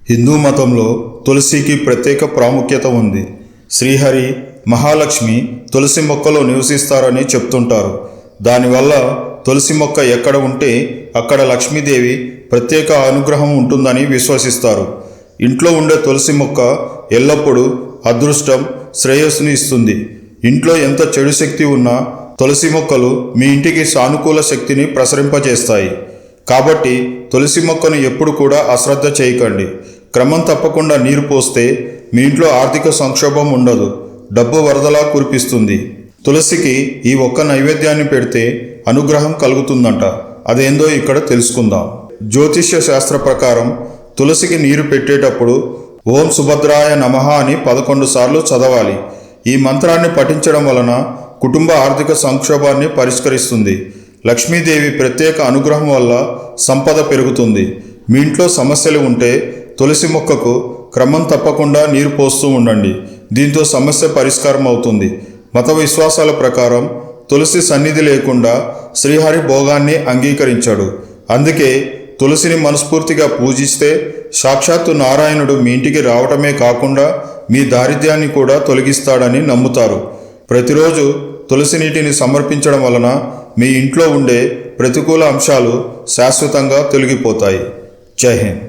హిందూ మతంలో తులసికి ప్రత్యేక ప్రాముఖ్యత ఉంది. శ్రీహరి, మహాలక్ష్మి తులసి మొక్కలో నివసిస్తారని చెప్తుంటారు. దానివల్ల తులసి మొక్క ఎక్కడ ఉంటే అక్కడ లక్ష్మీదేవి ప్రత్యేక అనుగ్రహం ఉంటుందని విశ్వసిస్తారు. ఇంట్లో ఉండే తులసి మొక్క ఎల్లప్పుడూ అదృష్టం, శ్రేయస్సుని ఇస్తుంది. ఇంట్లో ఎంత చెడు శక్తి ఉన్నా తులసి మొక్కలు మీ ఇంటికి సానుకూల శక్తిని ప్రసరింపజేస్తాయి. కాబట్టి తులసి మొక్కను ఎప్పుడు కూడా అశ్రద్ధ చేయకండి. క్రమం తప్పకుండా నీరు పోస్తే మీ ఇంట్లో ఆర్థిక సంక్షోభం ఉండదు, డబ్బు వరదలా కురిపిస్తుంది. తులసికి ఈ ఒక్క నైవేద్యాన్ని పెడితే అనుగ్రహం కలుగుతుందంట. అదేందో ఇక్కడ తెలుసుకుందాం. జ్యోతిష్య శాస్త్ర ప్రకారం తులసికి నీరు పెట్టేటప్పుడు ఓం సుభద్రాయ నమః అని 11 సార్లు చదవాలి. ఈ మంత్రాన్ని పఠించడం వలన కుటుంబ ఆర్థిక సంక్షోభాన్ని పరిష్కరిస్తుంది. లక్ష్మీదేవి ప్రత్యేక అనుగ్రహం వల్ల సంపద పెరుగుతుంది. మీ ఇంట్లో సమస్యలు ఉంటే తులసి మొక్కకు క్రమం తప్పకుండా నీరు పోస్తూ ఉండండి. దీంతో సమస్య పరిష్కారం అవుతుంది. మత విశ్వాసాల ప్రకారం తులసి సన్నిధి లేకుండా శ్రీహరి భోగాన్ని అంగీకరించాడు. అందుకే తులసిని మనస్ఫూర్తిగా పూజిస్తే సాక్షాత్తు నారాయణుడు మీ ఇంటికి రావటమే కాకుండా మీ దారిద్ర్యాన్ని కూడా తొలగిస్తాడని నమ్ముతారు. ప్రతిరోజు తులసి నీటిని సమర్పించడం వలన మీ ఇంట్లో ఉండే ప్రతికూల అంశాలు శాశ్వతంగా తొలగిపోతాయి. జై హింద్.